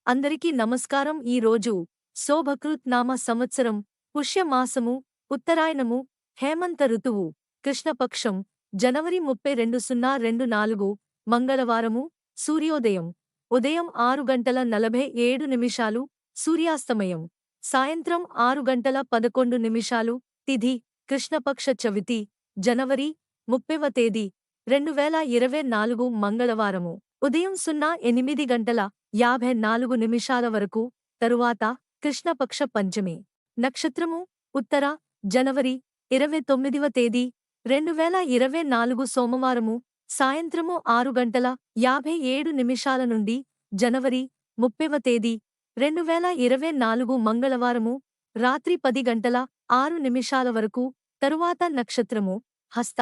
అందరికీ నమస్కారం. ఈ రోజు శోభకృత్ నామ సంవత్సరం పుష్యమాసము ఉత్తరాయణము హేమంత ఋతువు కృష్ణపక్షం జనవరి 30 2024 మంగళవారము సూర్యోదయం ఉదయం 6:47 సూర్యాస్తమయం సాయంత్రం 6:11 తిథి కృష్ణపక్ష చవితి జనవరి 30వ తేదీ 2024 మంగళవారము ఉదయం 08:54 వరకు తరువాత కృష్ణపక్ష పంచమి నక్షత్రము ఉత్తర జనవరి 29వ తేదీ 2024 సోమవారము సాయంత్రము 6:57 నుండి జనవరి 30వ తేదీ 2024 మంగళవారము రాత్రి 10:06 వరకు తరువాత నక్షత్రము హస్త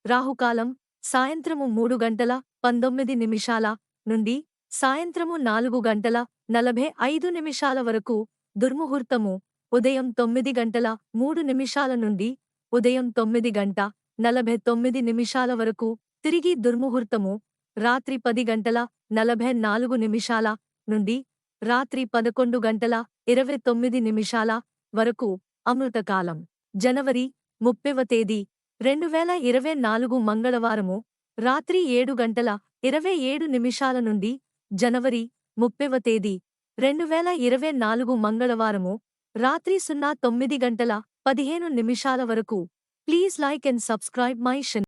రాహుకాలం సాయంత్రము 3:19 నుండి సాయంత్రము 4:45 వరకు దుర్ముహూర్తము ఉదయం 9:03 నుండి ఉదయం 9:49 వరకు తిరిగి దుర్ముహూర్తము రాత్రి 10:44 నుండి రాత్రి 11:29 వరకు అమృతకాలం జనవరి 30వ తేదీ 2024 మంగళవారము రాత్రి 7:27 నుండి జనవరి 30వ తేదీ 2024 మంగళవారము రాత్రి 09:15 వరకు please like and subscribe my channel.